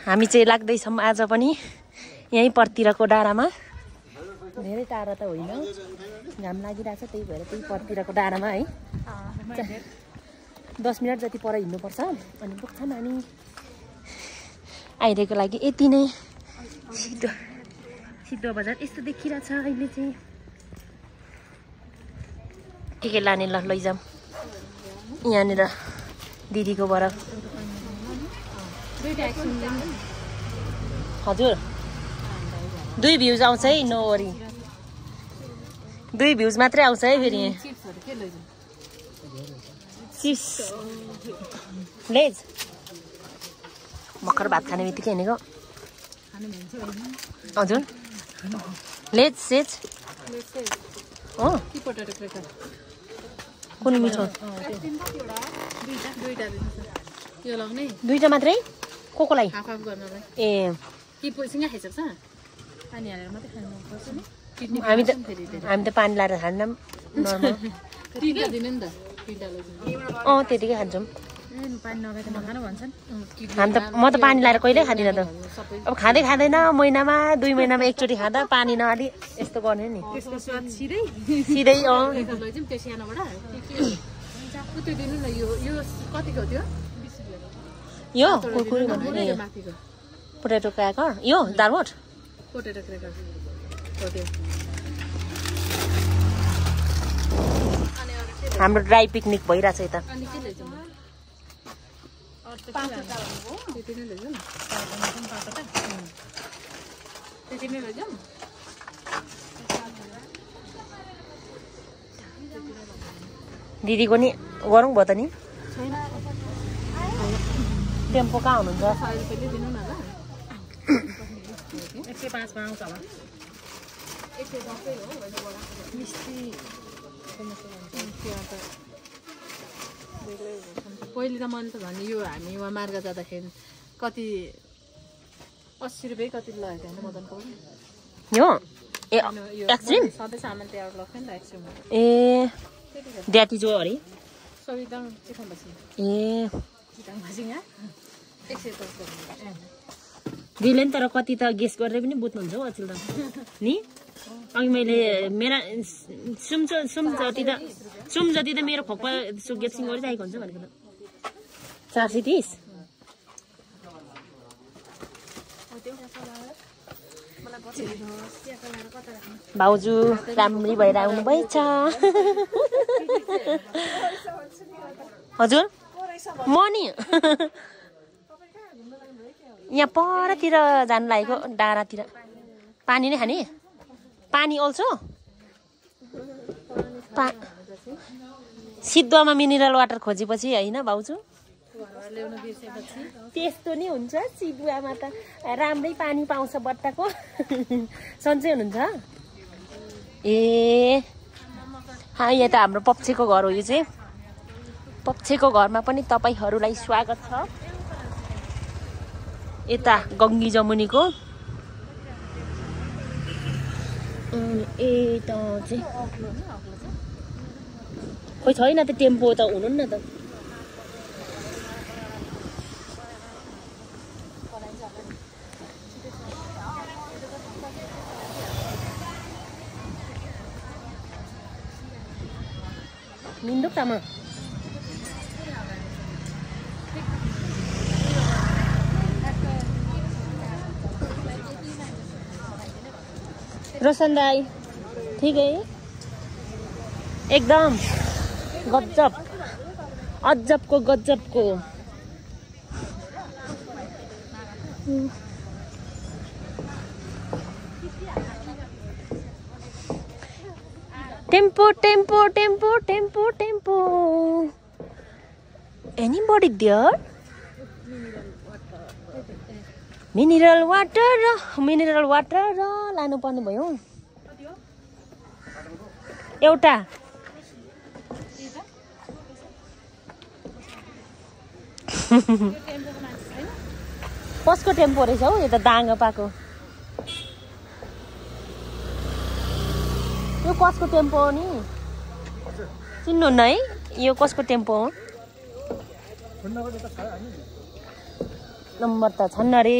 हामी चाहिँ लाग्दैछौँ आज पनि यहीँ परतिरको डाँडामा। धेरै टाढा त होइन, घाम लागिरहेछ, त्यही भएर त्यही परतिरको डाँडामा है 10 मिनट जति पर हिँड्नुपर्छ अनि पुग्छौँ हामी। आइरहेको लागि यति नै। सिद्धो बजार यस्तो देखिरहेछ अहिले चाहिँ। के लाने ल लैजाऊँ यहाँनिर दिदीकोबाट। हजुर 2 भ्युज आउँछ है, नो वरी। 2 भ्युज मात्रै आउँछ है फेरि। चिप्स लेज भर्खर भात खाने बित्तिकै हिँडेको। हजुर लेज सेज हो कुन मिठो? दुईटा मात्रै कोकोलाई ए हामी त पानी लाएर खान्नौँ नर्मल। त्यतिकै खान्छौँ। म त पानी लाएर कहिल्यै खाँदिनँ त। अब खाँदै खाँदैन महिनामा 2 महिनामा एकचोटि खाँदा पानी नहाली यस्तो गर्ने नि सिधै। यो कुरकुरी भन्ने पोटेटो क्र्याकर, यो दालमोट हाम्रो ड्राई पिकनिक भइरहेछ यता। दिदीको नि गरौँ भयो त नि। टेम्पो कहाँ हुनुहुन्छ? 105 मा आउँछ होला। पहिले त मैले त भने यो हामी वहाँ मार्ग जाँदाखेरि कति 80 रुपियाँ कति लगेको होइन मदनको यो ए एक्सट्रिम सधैँ सामान त्यहाँबाट लग्छ नि त एक्सट्रिम। ए द्याटी जो अरे सविदाङ चिकनपछि ए चिकनपछि यहाँ 110 दिले नि। तर कति त गेस गरेर पनि बुझ्नुहुन्छ हौ अचेल त नि। अघि मैले मेरा सुम जति त मेरो खोक्पा गेप्सिङ गरिरहेको हुन्छ भनेको त 430। भाउजू राम्री भएर आउनु भएछ। हजुर म नि यहाँ परतिर जानु लागेको डाँडातिर। पानी नै खाने? पानी अल्छो? सिद्धुवामा मिनरल वाटर खोजेपछि होइन भाउजू? त्यस्तो नि हुन्छ सिद्धुवामा त राम्रै पानी पाउँछ बट्टाको। सन्चै हुनुहुन्छ? ए यहाँ त हाम्रो पक्षीको घर हो। यो चाहिँ पक्षीको घरमा पनि तपाईहरूलाई स्वागत छ। यता गङ्गी जमुनीको यता चाहिँ खोइ छैन त टेम्पो त हुनु न त। मिन्दुक तामा रोशन दाई ठीक है एकदम गजब अजबको गजबको। Tempo tempo tempo tempo tempo anybody there? Mineral water र लानु पर्ने भयो एउटा। कसको टेम्पो रहेछ हौ? यो त दाङ्गा पाको। यो कसको टेम्पो हो नि? चिन्नुहुन्न है? यो कसको टेम्पो हो? नम्बर त छन् अरे।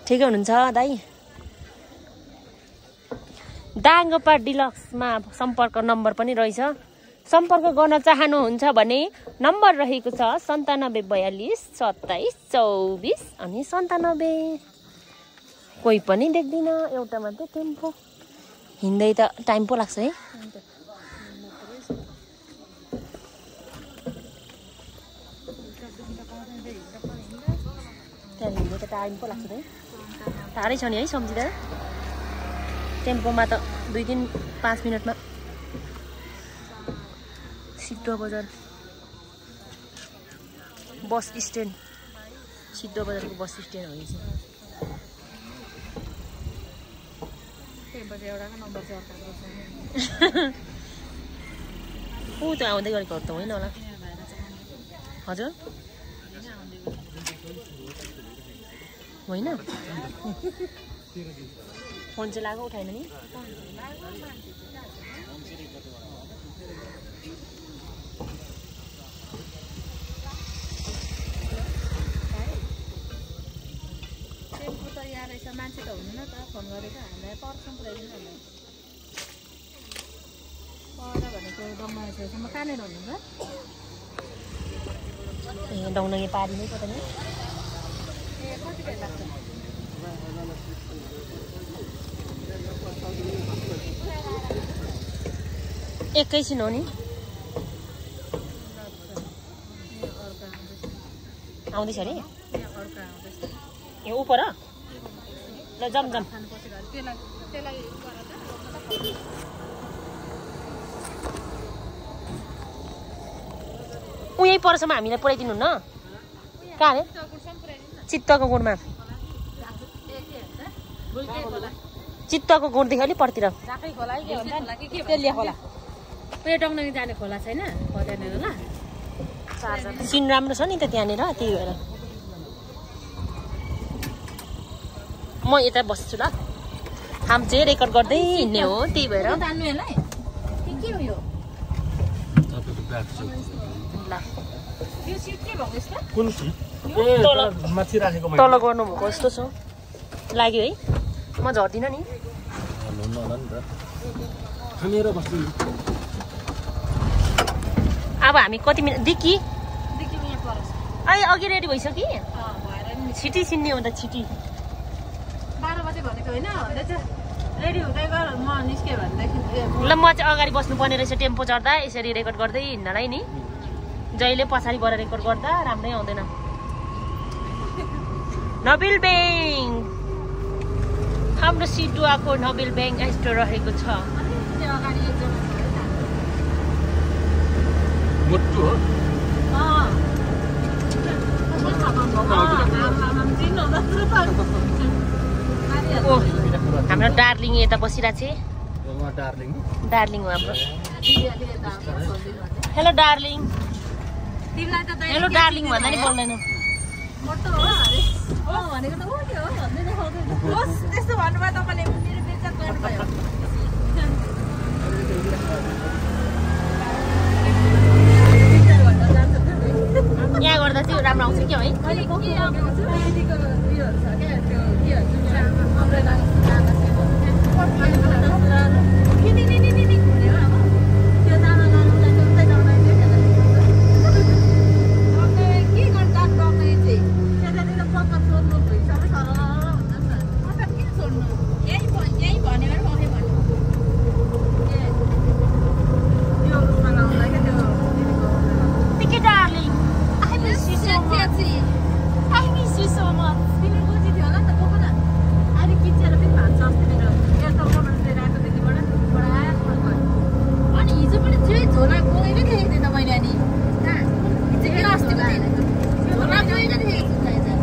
ठिकै हुनुहुन्छ दाइ? दाङपा डिलक्समा सम्पर्क नम्बर पनि रहेछ। सम्पर्क गर्न चाहनुहुन्छ भने नम्बर रहेको छ 9742 27 24 अनि 97। कोही पनि देख्दिनँ, एउटा मात्रै टेम्पो। हिँड्दै त टाइम पो लाग्छ है। त्यहाँ हिँड्दै त टाइम पो लाग्छ है। टाढै छ नि है सम्झिँदा। टेम्पोमा त 2-5 मिनटमा। सिद्धो बजार बस स्ट्यान्ड, सिद्धो बजारको बस स्ट्यान्ड हो यो चाहिँ। ऊ त आउँदै गरेको त होइन होला। हजुर होइन फोन चाहिँ लाग्यो उठाएन नि। मान्छे त हुनु न त फोन गरेको हामीलाई पर्छौँ पुऱ्याइदिनु पर भनेको डङ्गा छेउसम्म कहाँनिर हुनुहुन्छ? ए डङ्गा पारी नै पो त नि। ए कति बेर लाग्छ? एकैछिन हो नि। आउँदैछ अरे ए ऊ पर ल जम ऊ यहीँ परसम्म हामीलाई पुऱ्याइदिनु न। कहाँ अरे? चित्तको गुणमा। चित्तको गुणदेखि अलिक परतिर टङ्गी जाने खोला छैन त्यहाँनिर ल। सिन राम्रो छ नि त त्यहाँनिर, त्यही भएर म यता बस्छु ल। हामी चाहिँ रेकर्ड गर्दै हिँड्ने हो, त्यही भएर ल। तल गर्नुभएको जस्तो छ लाग्यो है। म झर्दिनँ नि। अब हामी कति मिनट डिक्की अहिले अघि रेडी भइसक्यो कि छिटी सिन्ने हो त छिटी 12 बजे भनेको होइन रेडी हुँदै गर म निस्के भनेदेखि ल म चाहिँ अगाडि बस्नुपर्ने रहेछ टेम्पो चढ्दा यसरी रेकर्ड गर्दै हिँड्नलाई नि जहिले पछाडिबाट रेकर्ड गर्दा राम्रै आउँदैन नबिल ब्याङ्क हाम्रो सिडुवाको नबिल ब्याङ्क यस्तो रहेको छ अगाडि एकजना मोटो हो हाम्रो डार्लिङ यता बसिरहेको छ डार्लिङ हो हाम्रो हेलो डार्लिङ हेलो डार्लिङ भन्दा नि बोल्दैन त्यस्तो भन्नुभयो तपाईँले मेरो बेइज्जत गर्नुभयो यहाँ गर्दा चाहिँ राम्रो आउँछ क्या है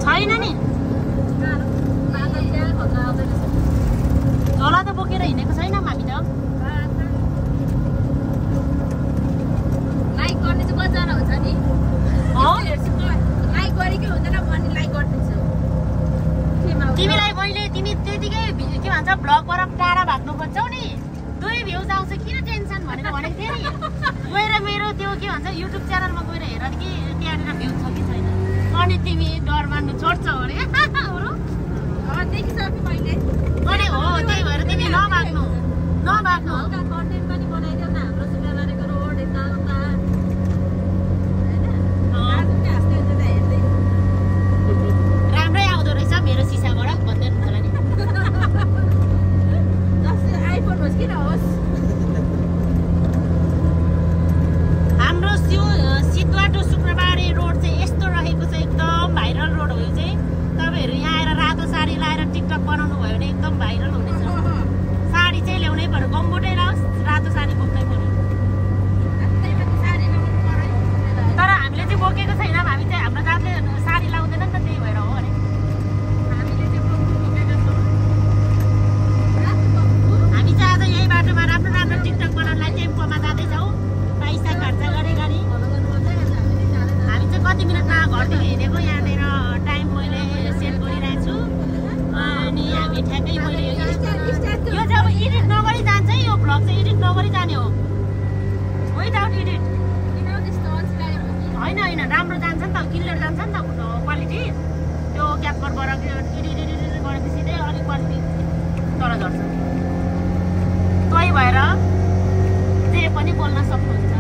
छैन नि झोला त बोकेर हिँडेको छैनौँ हामी त लाइक गर्ने चाहिँ कतिजना हुन्छ नि लाइक गरेकै हुँदैन भने लाइक गरिदिन्छु तिमीलाई मैले तिमी त्यतिकै के भन्छ भ्लगबाट टाढा भाग्नु खोज्छौ नि 2 भ्युज आउँछ किन टेन्सन भनेको थिएँ नि गएर मेरो त्यो के भन्छ युट्युब च्यानलमा गएर हेर कि त्यहाँनिर भ्युज छ कि छैन अनि तिमी डर मान्नु छोड्छौ अरे देखिसकेँ मैले अनि हो त्यही भएर तिमी नभाग्नु हल्का कन्टेन्ट पनि बनाइदेऊ न हाम्रो सुब्बाबारीको रोड यताउता राम्रै आउँदो रहेछ मेरो सिसाबाट भन्दै होला नि आइफोन होस् किन होस् हाम्रो सिद्धुवा टु शुक्रबारे रोड चाहिँ यस्तो रहेको छ एकदम भाइरल रोड हो यो चाहिँ तपाईँहरू यहाँ आएर रातो साडी लाएर टिकटक बनाउनु भयो भने एकदम भाइरल हुनेछ साडी चाहिँ ल्याउनै पर्यो गम्बुटै लाओस् रातो साडी बोक्नै पर्यो तर हामीले चाहिँ बोकेको छैनौँ हामी चाहिँ हाम्रो जातले साडी लाउँदैन नि त त्यही भएर हो अरे हामी चाहिँ आज यही बाटोमा राम्रो राम्रो टिकटक बनाउनलाई टेम्पोमा जाँदैछौँ पैसा खर्च गरे गरी हामी चाहिँ कति मिनटमा घरदेखि हिँडेको यहाँनिर टाइम मैले सेट गरिरहेको छु अनि हामी ठ्याक्कै मैले यो चाहिँ अब एडिट नगरी जान्छ है यो भ्लग चाहिँ एडिट नगरी जाने हो विदाउट एडिट होइन राम्रो जान्छ नि त क्लियर जान्छ नि त क्वालिटी त्यो क्यापकटबाट एडिट गरेपछि चाहिँ अलिक क्वालिटी तल झर्छ त्यही भएर जे पनि बोल्न सक्नुहुन्छ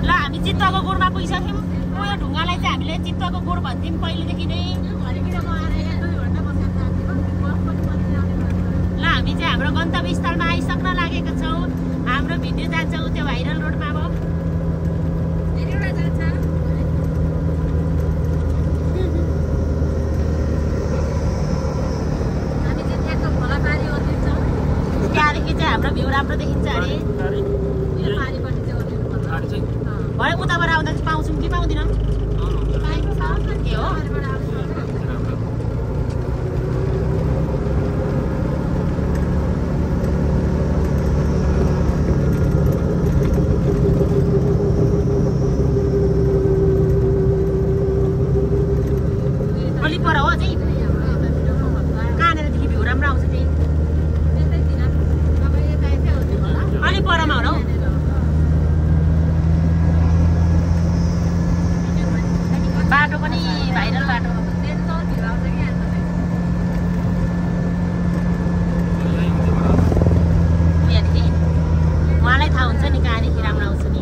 ल हामी चित्तको गुडमा पुगिसक्यौँ यो ढुङ्गालाई चाहिँ हामीले चित्तको गुड भन्थ्यौँ पहिलेदेखि नै ल हामी चाहिँ हाम्रो गन्तव्य स्थलमा आइसक्न लागेका छौँ हाम्रो भिडियो जान्छ त्यो भाइरल रोडमा अब त्यहाँदेखि चाहिँ हाम्रो भ्यू राम्रो देखिन्छ अरे भरे उताबाट आउँदा चाहिँ पाउँछौँ कि पाउँदैनौँ ए हो अलिक पर हो चाहिँ कहाँनिरदेखि भ्यू राम्रो आउँछ त्यही अलिक परमा होला हौ बाटो पनि भाइरल बाटो यहाँदेखि उहाँलाई थाहा हुन्छ नि कहाँदेखि राम्रो आउँछ नि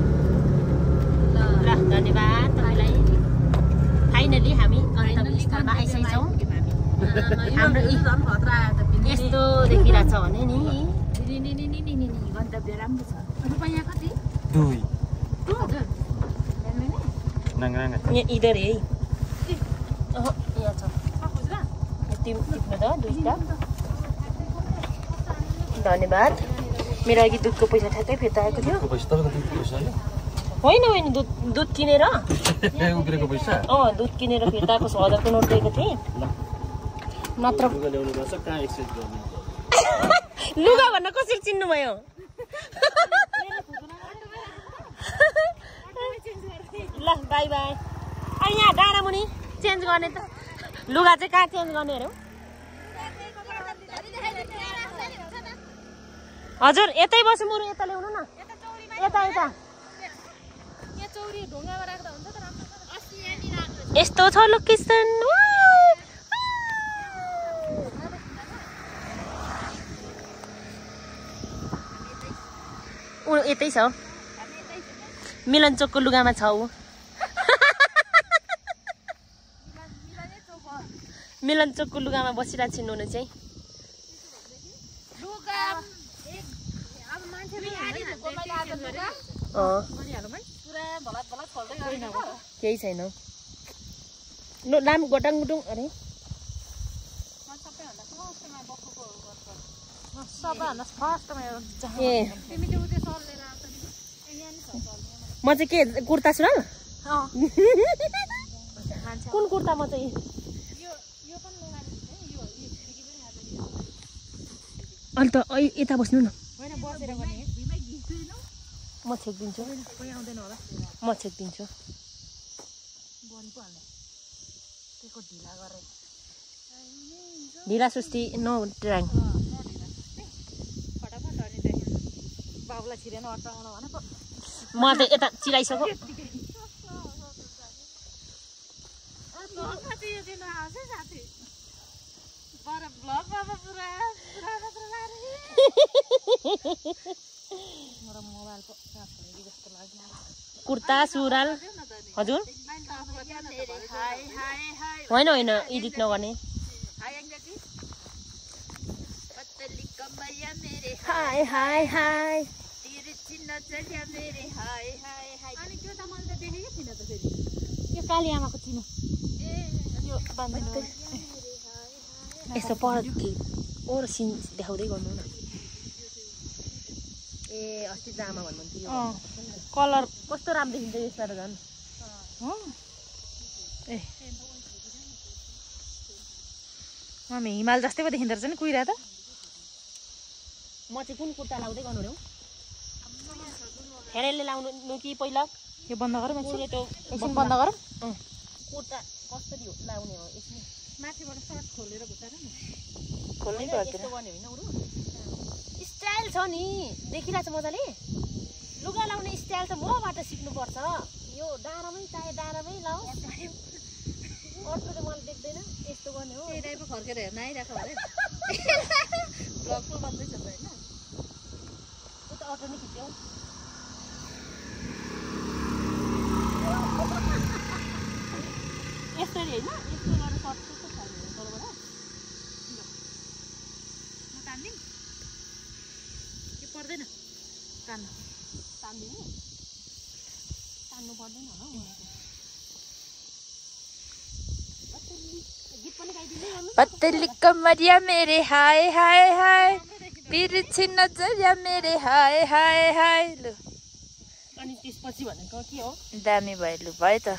ल धन्यवाद तपाईँलाई फाइनली हामी गन्तव्य स्थलमा आइसकेछौँ हाम्रो यस्तो देखिरहेछ भने नि गन्तव्य राम्रो छ रुपैयाँ कति यहाँ इधर है यहाँ छ टिप्नु त दुईटा धन्यवाद मेरो अघि दुधको पैसा ठ्याक्कै फिर्ता आएको थियो होइन दुध किनेर दुध किनेर फिर्ता आएको 1000को नोट दिएको थिएँ नत्र लुगा भन्न कसरी चिन्नुभयो ल बाई बाई अनि यहाँ डाँडामुनि चेन्ज गर्ने त लुगा चाहिँ कहाँ चेन्ज गर्ने अरे हजुर यतै बस्नु मुरु यता ल्याउनु न यता यस्तो छ लोकेसन यतै छ मिलन चोकको लुगामा छ ऊ मिलन चोकको लुगामा बसिरहेको छु नुनु चाहिँ केही छैन लाम गोटाङ गुटुङ अरे ए म चाहिँ के कुर्ता सुरुवाल कुन कुर्ता म चाहिँ अहिले त यता बस्नु न म छेकिदिन्छु म छेकिदिन्छु ढिला गरे ढिला सुस्ती नो ट्राङ फटाफट अनि त्यही बाबुलाई छिरेन अटाउन भनेको म त यता चिराइसक्यो कुर्ता सुरुवाल हजुर होइन होइन एडिट नगर्ने हाय हाय हाय यो काली आमाको चिनो यसो पर ओर सिन देखाउँदै गर्नु न ए अस्ति जामा भन्नुहुन्थ्यो कलर कस्तो राम्रो देखिन्छ यसमा त झन् ए मम्मी हिमाल जस्तै पो देखिँदो रहेछ नि कुहिरा त म चाहिँ कुन कुर्ता लाउँदै गर्नु रे हेरेलले लाउनु कि पहिला यो बन्द गरौँ त्यो एकछिन बन्द गरौँ कुर्ता कसरी लाउने हो यसमा माथिबाट सर्ट खोलेर घुसाएर नि खोल्नै पर्दैन होइन उरु स्टाइल छ नि देखिरहेछ मजाले लुगा लाउने स्टाइल त मबाट सिक्नुपर्छ यो डाँडामै चाहे डाँडामै लाऊ अर्को त मैले देख्दैन यस्तो गर्ने हो त्यही टाइपको फर्केर हेर्न आइरहेको अरे ब्लग पो बन्दैछ त होइन त्यो त अटो नै खिच्यौ यसरी होइन यस्तो गरेर सर्ट कस्तो छ तलबाट म तान्दिम के पर्दैन तान्दिनु तान्नु पर्दैन होला गीत पनि गाइदिँदै गर्नु पतली कमरिया मेरे हाय हाय हाय बिरछी नजरिया मेरे हाय हाय हाय लु अनि त्यसपछि भनेको के हो दामी भयो लु भयो त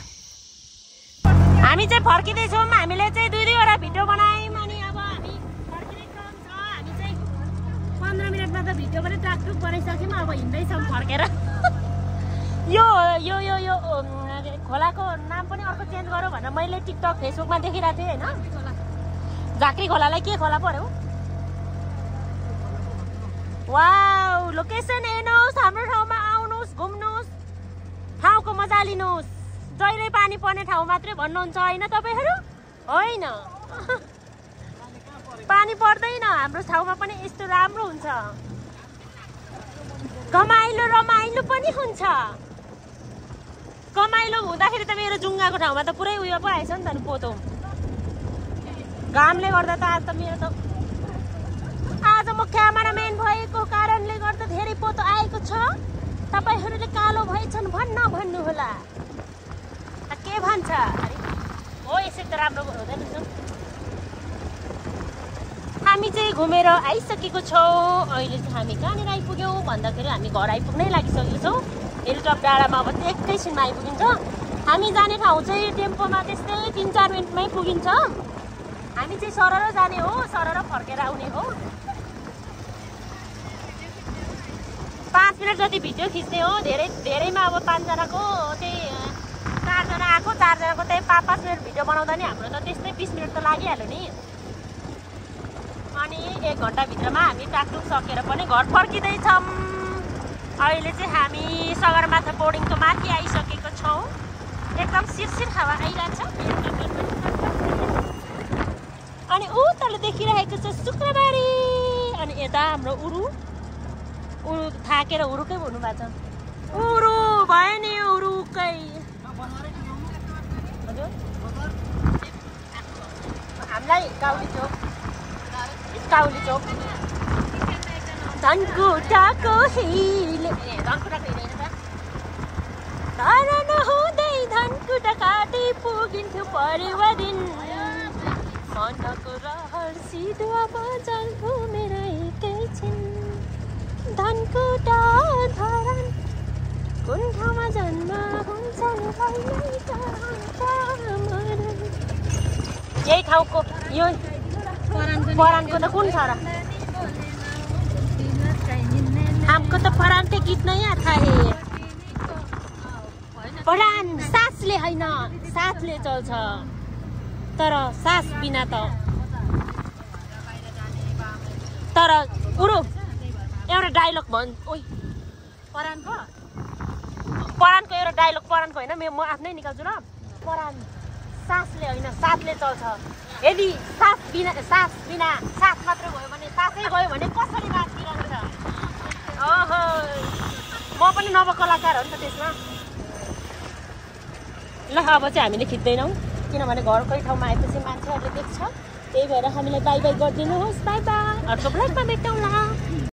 हामी चाहिँ फर्किँदैछौँ हामीले चाहिँ दुई दुईवटा भिडियो बनायौँ अनि अब हामी फर्किने क्रम छ हामी चाहिँ 15 मिनटमा त भिडियो पनि टाकटुक बनाइसक्यौँ अब हिँड्दैछौँ फर्केर यो यो यो यो खोलाको नाम पनि अर्को चेन्ज गरौँ भनेर मैले टिकटक फेसबुकमा देखिरहेको थिएँ होइन झाँक्री खोलालाई के खोला पर्यो वाउ लोकेसन हेर्नुहोस् हाम्रो ठाउँमा आउनुहोस् घुम्नुहोस् ठाउँको मजा लिनुहोस् जहिले पानी पर्ने ठाउँ मात्रै भन्नुहुन्छ होइन तपाईँहरू होइन पानी पर्दैन हाम्रो ठाउँमा पनि यस्तो राम्रो हुन्छ घमाइलो रमाइलो पनि हुन्छ कमाइलो हुँदाखेरि त मेरो जुङ्गाको ठाउँमा त पुरै उयो पो आएछ नि त पोतो घामले गर्दा त आज त मेरो त आज म क्यामेराम्यान भएको कारणले गर्दा धेरै पोतो आएको छ तपाईँहरूले कालो भएछन् भन्न भन्नुहोला के भन्छ हो यसरी त राम्रो हुँदैन हामी चाहिँ घुमेर आइसकेको छौँ अहिले चाहिँ हामी कहाँनिर आइपुग्यौँ भन्दाखेरि हामी घर आइपुग्नै लागिसकेको छौँ हिलटप डाँडामा अब एकैछिनमा आइपुगिन्छ हामी जाने ठाउँ चाहिँ टेम्पोमा त्यस्तै 3-4 मिनटमै पुगिन्छ हामी चाहिँ सरर जाने हो सरर फर्केर आउने हो 5 मिनट जति भिडियो खिच्ने हो धेरैमा अब 5 जनाको त्यही 4 जना आएको 4 जनाको त्यही 5-5 मिनट भिडियो बनाउँदा नि हाम्रो त त्यस्तै 20 मिनट त लागिहाल्यो नि अनि 1 घन्टाभित्रमा हामी टाकटुक सकेर पनि घर फर्किँदैछौँ अहिले चाहिँ हामी सगरमाथा बोर्डिङको माथि आइसकेको छौँ एकदम शिरशिर हावा आइरहेछ अनि उतल देखिरहेको छ शुक्रबारी अनि यता हाम्रो उरु थाकेर उरुकै हुनुभएको छ उरु भयो नि उरुकै हजुर हामीलाई काउली चोक धनकुटाको हिले धनकुटाको हिले तर नहुँदै धनकुटा काटी पुगिन्थ्यो परेवा दिन मनको रहर सिधुवा बजार घुमेर एकैछिन धनकुटा धरान कुन ठाउँमा जन्म हुन्छन् यही ठाउँको यो परानको त कुन छ र हमको तो परान के गीत नहीं आता है परान सासले हैन साथले चल्छ तर सास बिना त तर उरु एउटा डायलग भन् ओइ परानको परानको एउटा डायलग परानको होइन म आफ्नै निकाल्छु ल परान सासले होइन साथले चल्छ यदि सास बिना सास मात्र गयो भने सासै गयो भने कसरी नाच बिगार्छ ओहो म पनि नव कलाकार हो नि त त्यसमा ल अब चाहिँ हामीले खिच्दैनौँ किनभने घरकै ठाउँमा आएपछि मान्छेहरूले देख्छ त्यही भएर हामीलाई बाई बाई गरिदिनुहोस् बाई बाई अर्को ब्लगमा भेटौँला